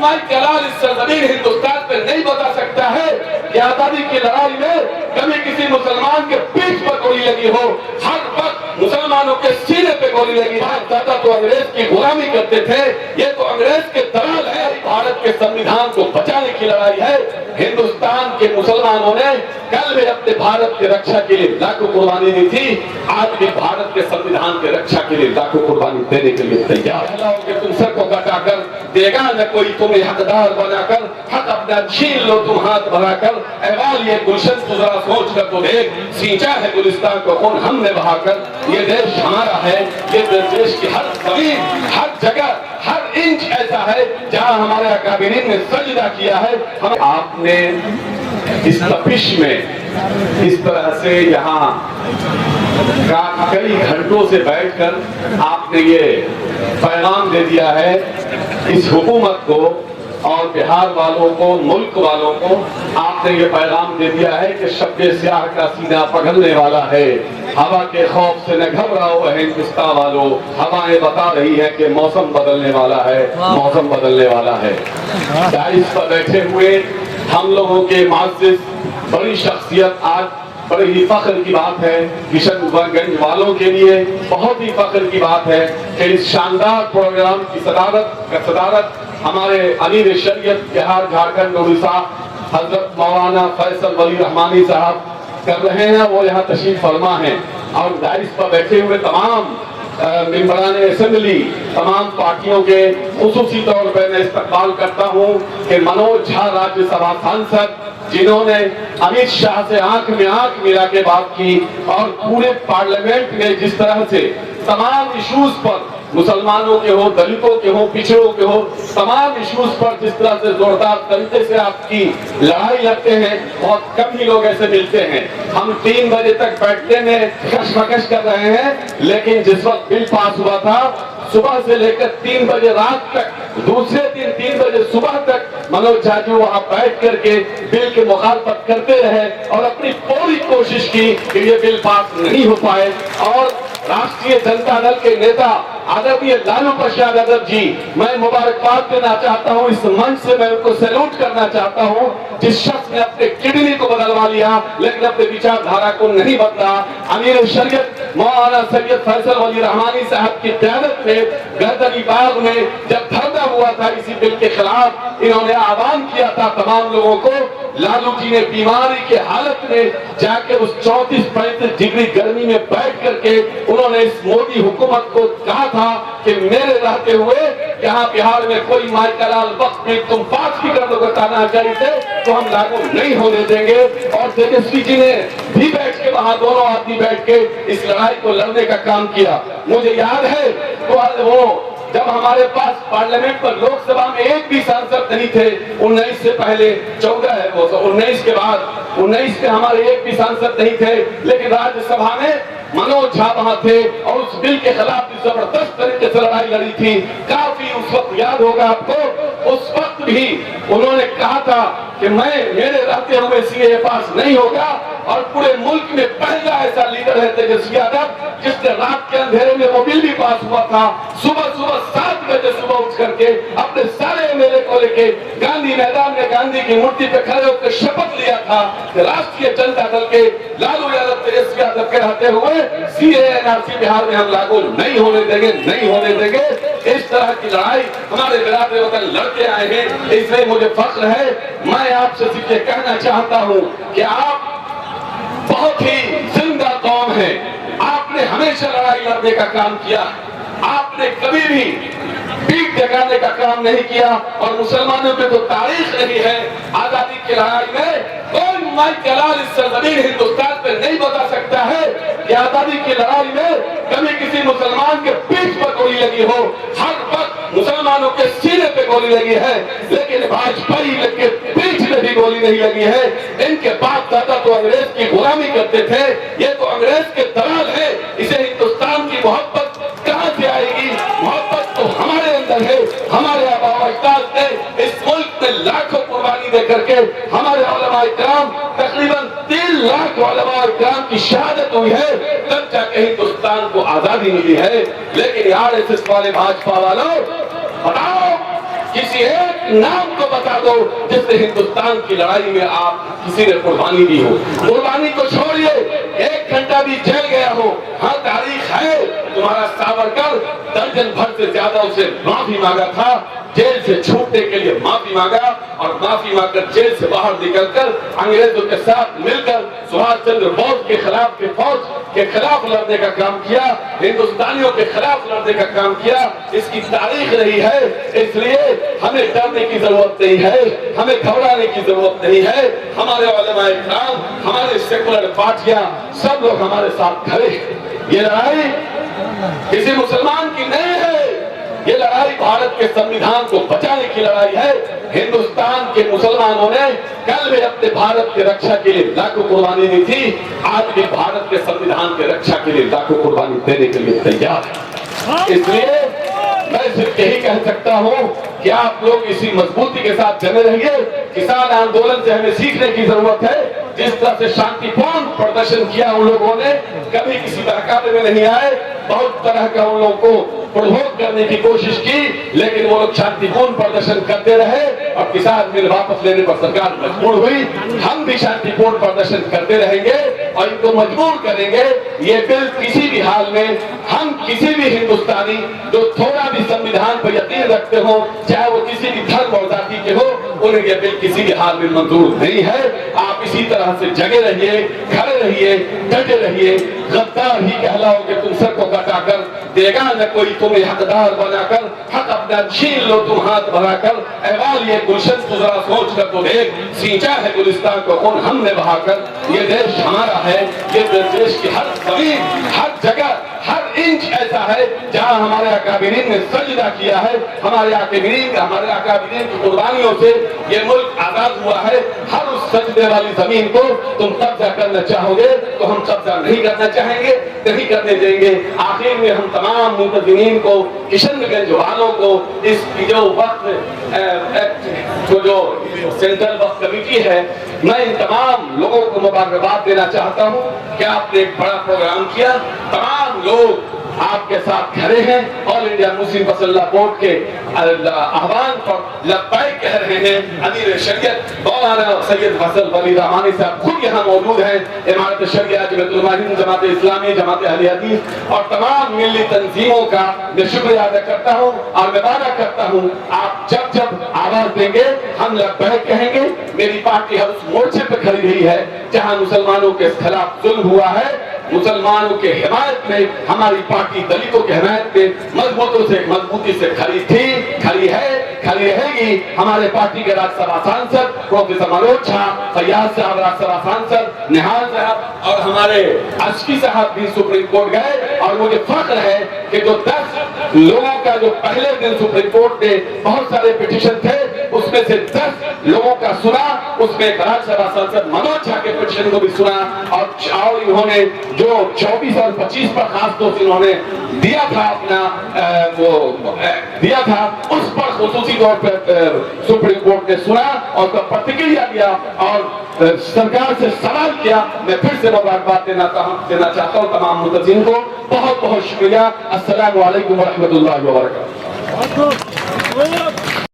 مائی کلال اس سرزمین ہندوستان پہ نہیں بتا سکتا ہے کہ آزادی کی لڑائی میں کبھی کسی مسلمان کے پیٹھ پر گولی لگی ہو. ہر وقت مسلمانوں کے سینے پہ گولی لگی ہے. دادا تو انگریز کی غلامی کرتے تھے, یہ تو انگریز کے دلال ہے. بھارت کے سنویدھان کو بچانے کی لڑائی ہے. ہندوستان کے مسلمانوں نے کل بھی اپنے بھارت کے رکشا کے لیے لاکھوں قربانی دی تھی, آج بھی بھارت کے سنویدھان کے رکشا کے لیے لاکھوں قربانی دینے کے لیے تیار ہے. کہ تم سر کو کٹا کر دے گا نہ کوئی تمہیں حقدار بنا کر, حق اپنا چھین لو تم ہاتھ بڑھا کر. احوال یہ گلشن تو ذرا سوچ کر تو دیکھ, سینچا ہے گلستان کو خون ہم نے بہا کر. یہ دیش ہمارا ہے, یہ دیش کی ہر زمین, ہر جگہ, ہر انچ ایسا ہے جہاں ہمارے اکابرین نے سجدہ کیا ہے. آپ نے اس تپش میں اس طرح سے یہاں کئی گھنٹوں سے بیٹھ کر آپ نے یہ پیغام دے دیا ہے اس حکومت کو اور بہار والوں کو, ملک والوں کو. آپ نے یہ پیغام دے دیا ہے کہ شب سیاہ کا سینہ پگھلنے والا ہے. ہوا کے خوف سے نہ گھبراؤ ہندوستان والوں, ہوائیں بتا رہی ہے کہ موسم بدلنے والا ہے, موسم بدلنے والا ہے. دائش پر بیٹھے ہوئے ہم لوگوں کے معزز بڑی شخصیت, آج بڑی ہی فخر کی بات ہے کشن گنج والوں کے لیے, بہت ہی فخر کی بات ہے کہ اس شاندار پروگرام کی صدارت ہمارے امیر شریعت بہار جھارکھنڈ اڑیسہ حضرت مولانا فیصل ولی رحمانی صاحب کر رہے ہیں. وہ یہاں تشریف فرما ہیں اور دائش پر بیٹھے ہوئے تمام ممبران اسمبلی, تمام پارٹیوں کے خصوصی طور پر میں استقبال کرتا ہوں کہ منوج جھا راجیہ سبھا سانسد, جنہوں نے امت شاہ سے آنکھ میں آنکھ ملا کے بات کی اور پورے پارلیمنٹ میں جس طرح سے تمام ایشوز پر, مسلمانوں کے ہو, دلتوں کے ہو, پچھڑوں کے ہو, تمام ایشوز پر جس طرح سے زوردار طریقے سے آپ کی لڑائی لڑتے ہیں, بہت کم ہی لوگ ایسے ملتے ہیں. ہم 3 بجے تک بیٹھنے میں کشمکش کر رہے ہیں, لیکن جس وقت بل پاس ہوا تھا صبح سے لے کر 3 بجے رات تک, دوسرے دن 3 بجے صبح تک منوج جھا جی وہاں بیٹھ کر کے بل کی مخالفت کرتے رہے اور اپنی پوری کوشش کی کہ یہ بل پاس نہیں ہو پائے. اور راشٹریہ جنتا دل کے نیتا آدرنیہ لالو پرساد یادو جی, میں مبارکباد دینا چاہتا ہوں, اس منچ سے میں ان کو سیلوٹ کرنا چاہتا ہوں, جس شخص نے اپنے کڈنی کو بدلوا لیا لیکن اپنے وچار دھارا کو نہیں بدلا. امیر شریعت مولانا سید فیصل ولی رحمانی صاحب کی قیادت میں گردنی باغ میں جب دھرنا ہوا تھا اسی بل کے خلاف, انہوں نے آہوان کیا تھا تمام لوگوں کو. لالو جی نے بیماری کے حالت میں جا کے اس 34-35 ڈگری گرمی میں بیٹھ کر کے انہوں نے اس مودی حکومت کو کہا تھا کہ میرے رہتے ہوئے یہاں بہار میں کوئی مائی کلال وقت میں تم پاس کی کر دو گے تاناچاری سے تو ہم لاگو نہیں ہونے دیں گے. اور تیجسوی جی نے بھی بیٹھ کے وہاں دونوں آدمی بیٹھ کے اس لڑائی کو لڑنے کا کام کیا. مجھے یاد ہے تو وہ جب ہمارے پاس پارلیمنٹ پر لوک سبھا میں ایک بھی سانسد نہیں تھے, 19 سے پہلے 14 ہے وہ 19 کے بعد 19 کے ہمارے ایک بھی سانسد نہیں تھے, لیکن راجیہ سبھا میں منوج جھا وہاں تھے اور اس بل کے خلاف بھی زبردست طریقے سے لڑائی لڑی تھی. کافی اس وقت یاد ہوگا آپ کو, اس وقت بھی انہوں نے کہا تھا کہ میرے رہتے ہوئے سی اے پاس نہیں ہوگا. اور پورے ملک میں پہلا ایسا لیڈر ہے تیجسوی یادو جس نے رات کے اندھیرے میں وہ بل بھی پاس ہوا تھا, صبح 7 بجے صبح اٹھ کر کے اپنے سارے ایم ایل اے کو لے کے گاندھی میدان میں گاندھی کی مورتی پہ کھڑے ہو کے شپت لیا تھا کہ راشٹریہ جنتا دل کے لالو یادو تیجسوی یادو کے رہتے ہوئے سی اے این آر سی بہار میں ہم لاگو نہیں ہونے دیں گے, نہیں ہونے دیں گے. اس طرح کی لڑائی ہمارے برادر وطن لڑتے آئے ہیں, اس لیے مجھے فخر ہے. میں آپ سے صرف یہ کہنا چاہتا ہوں کہ آپ بہت ہی زندہ قوم ہے, آپ نے ہمیشہ لڑائی لڑنے کا کام کیا, آپ نے کبھی بھی پیٹ جگانے کا کام نہیں کیا. اور مسلمانوں پہ تو تاریخ رہی ہے آزادی کی لڑائی میں, کوئی مائی کلال اس سرزمین ہندوستان پہ نہیں بتا سکتا ہے کہ آزادی کی لڑائی میں کبھی کسی مسلمان کے پیٹھ پر گولی لگی ہو. ہر وقت مسلمانوں کے سینے پہ گولی لگی ہے, لیکن بھاجپائی کے پیٹھ میں بھی گولی نہیں لگی ہے. ان کے باپ دادا تو انگریز کی غلامی کرتے تھے, یہ تو انگریز کے دلال ہے. اسے ہندوستان کی محبت کہاں سے آئے گی؟ محبت تو ہمارے اندر ہے. ہمارے آبا و اجداد نے اس ملک میں لاکھوں قربانی دے کر کے, ہمارے علماء کرام تقریباً 3 لاکھ علماء کرام کی شہادت ہوئی ہے, تب جا کے ہندوستان کو آزادی ملی ہے. لیکن یار اس والے بھاجپا والوں بتاؤ کسی ایک نام کو بتا دو جس نے ہندوستان کی لڑائی میں آپ کسی نے قربانی دی ہو. قربانی کو چھوڑیے، 1 گھنٹہ بھی جیل گیا ہو. ہاں تاریخ ہے، تمہارا ساورکر درجن بھر سے زیادہ اسے معافی مانگا تھا، جیل سے چھوٹنے کے لیے معافی مانگا، اور معافی مانگ کر جیل سے باہر نکل کر انگریزوں کے ساتھ مل کر سبھاش چندر بوس کے خلاف فوج کے خلاف لڑنے کا کام کیا، ہندوستانیوں کے خلاف لڑنے کا کام کیا. اس کی تاریخ رہی ہے. اس لیے ہمیں ڈرنے کی ضرورت نہیں ہے، ہمیں گھبرانے کی ضرورت نہیں ہے. ہمارے علماء کرام، ہمارے سیکولر پارٹیاں، سب لوگ ہمارے ساتھ کھڑے ہیں. یہ لڑائی کسی مسلمان کی نہیں ہے، یہ لڑائی بھارت کے سنویدھان کو بچانے کی لڑائی ہے. ہندوستان کے مسلمانوں نے کل بھی اپنے بھارت کے رکشا کے لیے لاکھوں قربانی دی تھی، آج بھی بھارت کے سنویدھان کے رکشا کے لیے لاکھوں قربانی دینے کے لیے تیار ہے. اس لیے میں صرف یہی کہہ سکتا ہوں کہ آپ لوگ اسی مضبوطی کے ساتھ چلے رہیے. کسان آندولن سے ہمیں سیکھنے کی ضرورت ہے. جس طرح سے شانتی پورن پردرشن کیا ان لوگوں نے، کبھی کسی بہکاوے میں نہیں آئے. بہت طرح کا ان لوگوں کو پرووک کرنے کی کوشش کی، لیکن وہ لوگ شانتی پورن پردرشن کرتے رہے اور کسان بل واپس لینے پر سرکار مجبور ہوئی. ہم بھی شانتی پورن پردرشن کرتے رہیں گے اور ان کو مجبور کریں گے. یہ بل کسی بھی حال میں، ہم کسی بھی ہندوستانی جو تھوڑا بھی سنویدھان پر یقین رکھتے ہوں، چاہے وہ کسی بھی دھرم اور ذاتی کے ہو، انہیں یہ بل کسی بھی حال میں منظور نہیں ہے. آپ اسی طرح سے جگے رہیے، کھڑے رہیے، ڈٹے رہیے. غدار ہی کہلاؤ کہ تم سر کو کٹا کر دے گا نہ کوئی تمہیں حقدار بنا کر، حق اپنا چھین لو تم ہاتھ بھرا کر. احوال یہ گلشن تو ذرا سوچ کر تو دیکھ، سینچا ہے گلستان کو خون ہم نے بہا کر. یہ دیش ہمارا ہے، یہ دیش کی ہر زمین، ہر جگہ، ہر انچ ایسا ہے جہاں ہمارے اکابرین نے سجدہ کیا ہے. ہمارے اکابرین کی قربانیوں سے یہ ملک آزاد ہوا ہے. ہر اس سجدے والی زمین کو تم قبضہ کرنا چاہو گے تو ہم قبضہ نہیں کرنا چاہیں گے، نہیں کرنے دیں گے. آخر میں ہم تمام منتظمین کو، کشن گنج والوں کو، اس کی جو وقت جو سینٹرل وقت کمیٹی ہے، میں ان تمام لوگوں کو مبارکباد دینا چاہتا ہوں کہ آپ نے ایک بڑا پروگرام کیا. تمام لوگ آپ کے ساتھ کھڑے ہیں. آل انڈیا مسلم فصل بورڈ کے آہوان پر لبیک کہہ رہے ہیں. امیر شریعت مولانا سید فصل ولی رحمانی صاحب خود یہاں موجود ہیں. امارت شریعہ، جمعیت علماء ہند، جماعت اسلامی، جماعت اہل حدیث اور تمام ملی تنظیموں کا میں شکریہ ادا کرتا ہوں اور میں وعدہ کرتا ہوں آپ جب جب آواز دیں گے ہم لبیک کہیں گے. میری پارٹی ہر اس مورچے پہ کھڑی رہی ہے جہاں مسلمانوں کے خلاف ظلم ہوا ہے. مسلمانوں کے حمایت میں ہماری پارٹی دلتوں کے حمایت میں مضبوطی سے کھڑی تھی، کھڑی ہے، کھڑی رہے گی. ہمارے پارٹی کے راجیہ سبھا سانسد پروفیسر منوج جھا، فیاض صاحب راجیہ سبھا سانسد، نہال صاحب اور ہمارے اشکی صاحب بھی سپریم کورٹ گئے. اور مجھے فخر ہے کہ جو 10 لوگوں کا جو پہلے دن سپریم کورٹ نے بہت سارے پٹیشن تھے، اس میں سے 10 لوگوں کا سنا. اس میں راجیہ سبھا سانسد منوج جھا کے پٹیشن کو بھی سنا اور انہوں نے جو 24 اور 25 پر خاص طور سے انہوں نے دیا تھا اپنا دیا تھا، اس پر خصوصی طور پر سپریم کورٹ نے سنا اور اس کا پرتکریا دیا اور سرکار سے سوال کیا. میں پھر سے مبارکباد دینا چاہتا ہوں تمام منتظمین کو. بہت بہت شکریہ. السلام علیکم ورحمۃ اللہ وبرکاتہ.